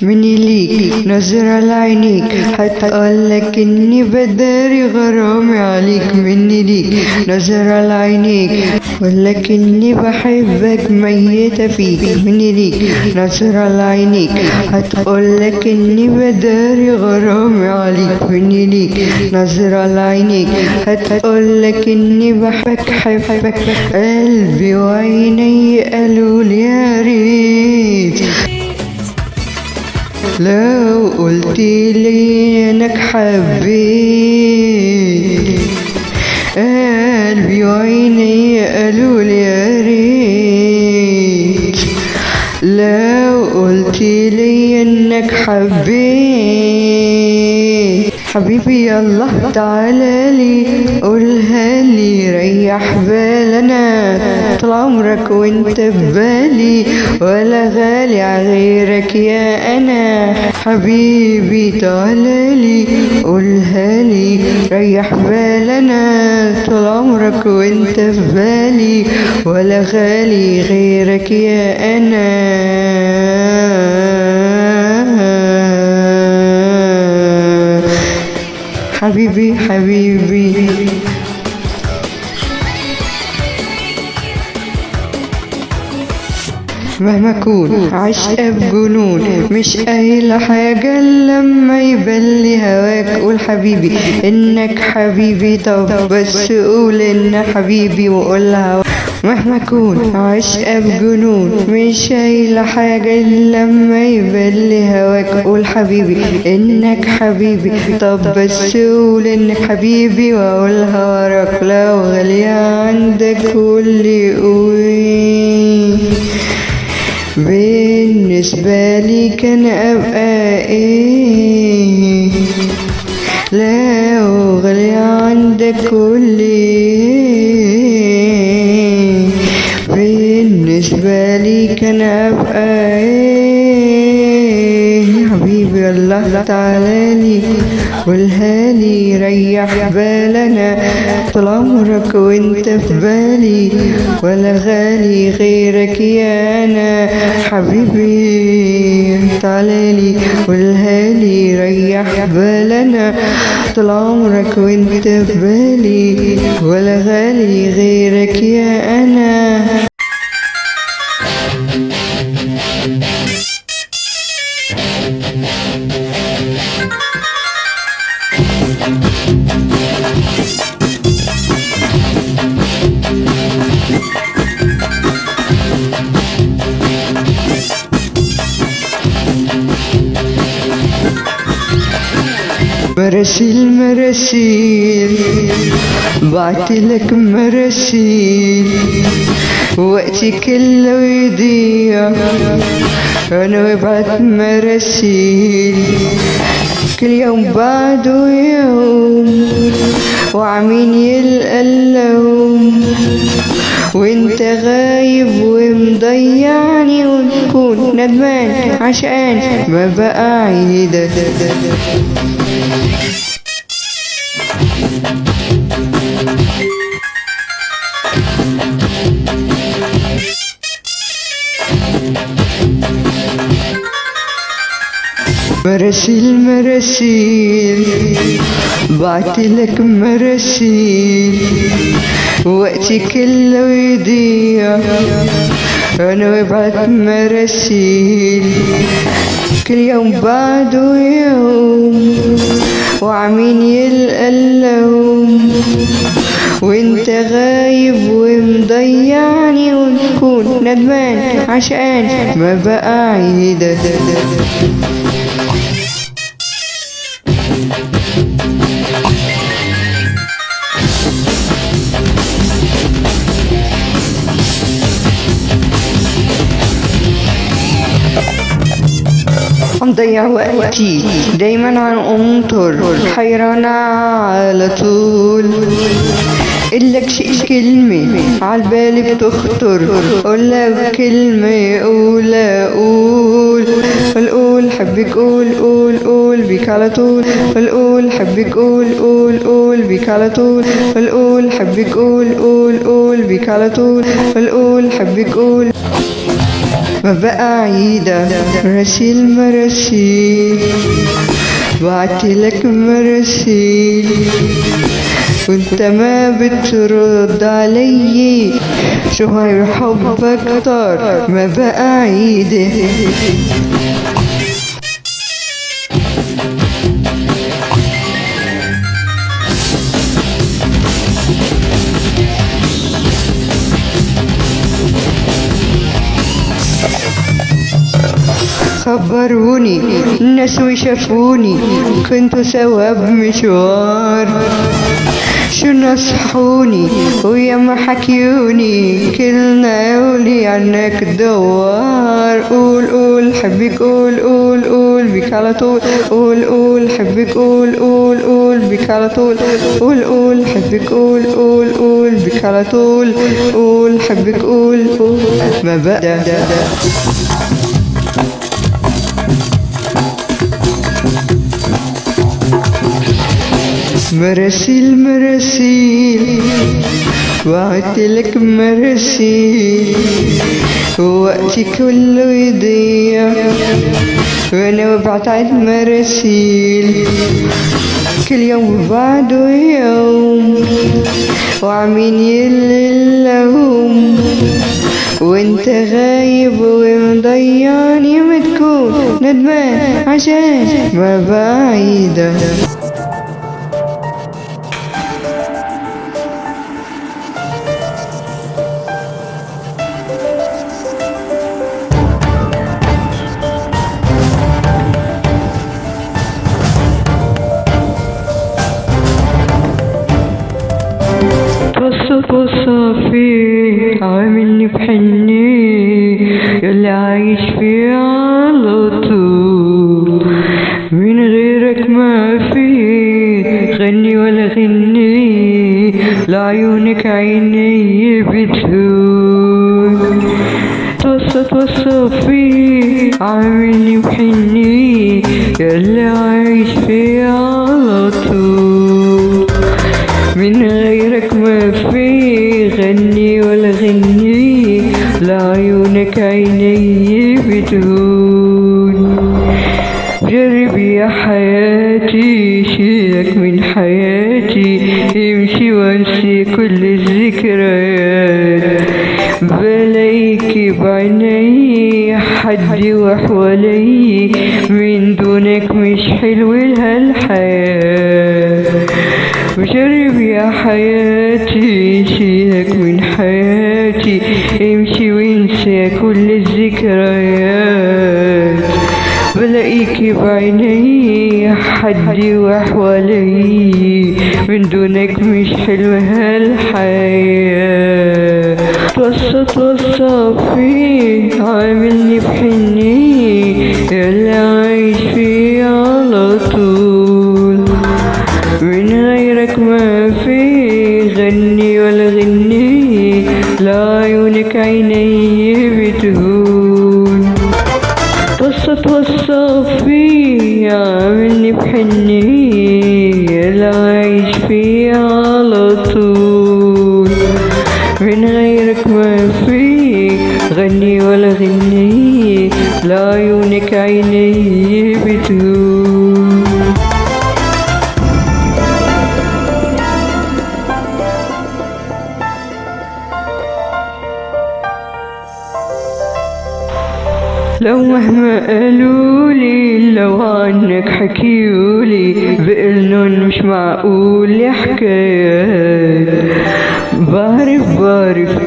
مني ليك نظرة لعينيك هتقولك اني بداري غرامي عليك. مني ليك نظرة لعينيك هتقولك اني بحبك ميتة فيك. مني ليك نظرة لعينيك هتقولك اني بداري غرامي عليك. مني ليك نظرة لعينيك هتقولك اني بحبك قلبي وعيني قالولي يا ريت لو قلتلي انك حبيت. قلبي وعيني قالولي يا ريت لو قلتلي انك حبيت. حبيبي يلا تعالالي قولها لي ريح بالنا طول عمرك وانت ببالي ولا غالي عغيرك يا انا. حبيبي تعالالي قولها لي ريح بالنا طول عمرك وانت ببالي ولا غالي غيرك يا انا. حبيبي حبيبي مهما اكون عشقة بجنون مش قايلة حاجة لما يبلي هواك. قول حبيبي انك حبيبي طب بس قول ان حبيبي وقولها. مهما اكون عشقة بجنون مش قايلة حاجة لما يبلي هواك. قول حبيبي انك حبيبي طب بس قول انك حبيبي واقولها وراك. لو غالية عندك قولي قولي بالنسبة لي كان أبقى إيه. لو غالية عندك قولي بالنسبة لي كان أبقى إيه. حبيبي الله تعالالي قولهالي ريح بالنا طول عمرك وانت في بالي ولا غالي غيرك يا انا. حبيبي تعالالي قولهالي ريح بالنا طول عمرك وانت في بالي ولا غالي غيرك يا انا. مراسيل مراسيل بعتلك مراسيل وقتي كله يضيع انا ببعت مراسيل كل يوم بعده يوم وعمين يلقى اللوم وانت غايب ومضيعني وتكون ندمان عشان ما بقى عيدك. مراسيل مراسيل بعتلك مراسيل وقتي كله يضيع انا ببعت مراسيل كل يوم بعده يوم وعمين يلقى اللوم وانت غايب ومضيعني وتكون ندمان عشان ما بقى عيدك. مضيع وقتي دايما عن أمطر حيرانة على طول إلك شي كلمة عالبالي بتخطر قولك كلمة قول أقول والقول حبك قول قول قول بيك على طول والقول حبك قول قول قول بيك على طول والقول حبك قول قول قول بيك على طول والقول حبك قول ما بقى عيدة رسيل مراسيل بعتلك مراسيل وانت ما بترد علي شو هاي حبك اكتر ما بقى عيدة خبروني الناس وشافوني كنتوا سوا بمشوار شو نصحوني وياما حكيوني كلنا قولي عنك دوار قول قول حبك قول قول قول بك على طول قول قول حبك قول قول قول بك على طول قول قول حبك قول قول قول بك على طول قول حبك قول قول ما بقى مراسيل مراسيل بعتلك مراسيل ووقتي كله يضيع وانا ببعت مراسيل كل يوم بعده يوم وعمين يلي اللوم وانت غايب ومضيعني ما تكون ندمان عشان ما بعيدة وصفي عاملني بحني ياللي عايش فيه على طول من غيرك ما في غني ولا غني لعيونك عيني بتهون وصفي عاملني بحني ياللي عايش فيه على طول من غيرك ما في غني ولا غني لعيونك عيني بتهون جرب يا حياتي شيلك من حياتي امشي وانسي كل الذكريات بلاقيكي بعيني حدي وحوالي من دونك مش حلو هالحياة وجرب يا حياتي شيلك من حياتي امشي وانسى كل الذكريات بلاقيكي بعيني حدي وحوالي من دونك مش حلوة هالحياة توصفي عاملني بحني ياللي عايش فيه على طول من غيرك ما في غني ولا غني لعيونك عيني بتهون توصفي عاملني بحني ياللي عايش فيه على طول من غيرك ما في غني ولا غني لعيونك عيني بتهون لو مهما قالولي لو عنك حكيولي بقلن مش معقول يا حكايات بعرف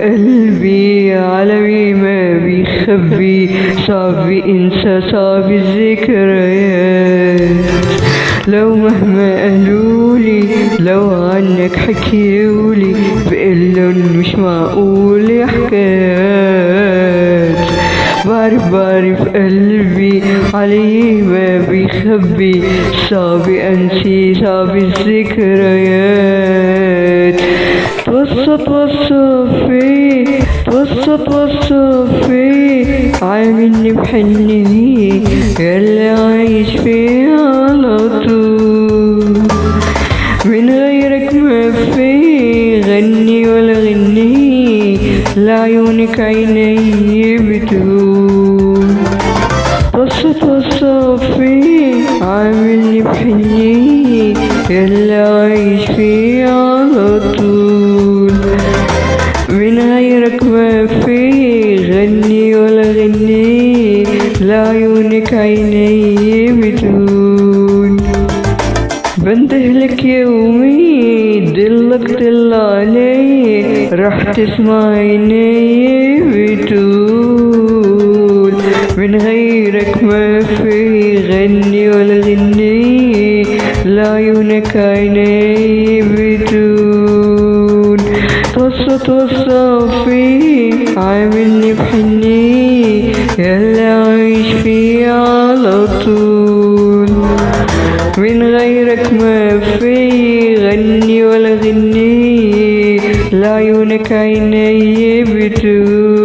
قلبي عالمي ما بيخبي صعب انسى صعب الذكريات لو مهما قالولي لو عنك حكيولي بقلن مش معقول يا حكايات بعرف قلبي عليه ما بيخبي صعب انسي صعب الذكريات توصفي عاملني بحني ياللي عايش فيه على طول من غيرك ما في غني ولا غني لعيونك عيني بتقول توصفي عاملني بحني يلا عايش فيه على طول من غيرك ما في غني ولا غني لعيونك عيني بتقول بندهلك يومي دلك طل علي راح تسمع عيني بتقول من غيرك ما في غني ولا غني لعيونك عيني بتقول توصفي عاملني بحني يلا عايش فيه على طول من غيرك ما في غني ولا غني لعيونك عيني بتقول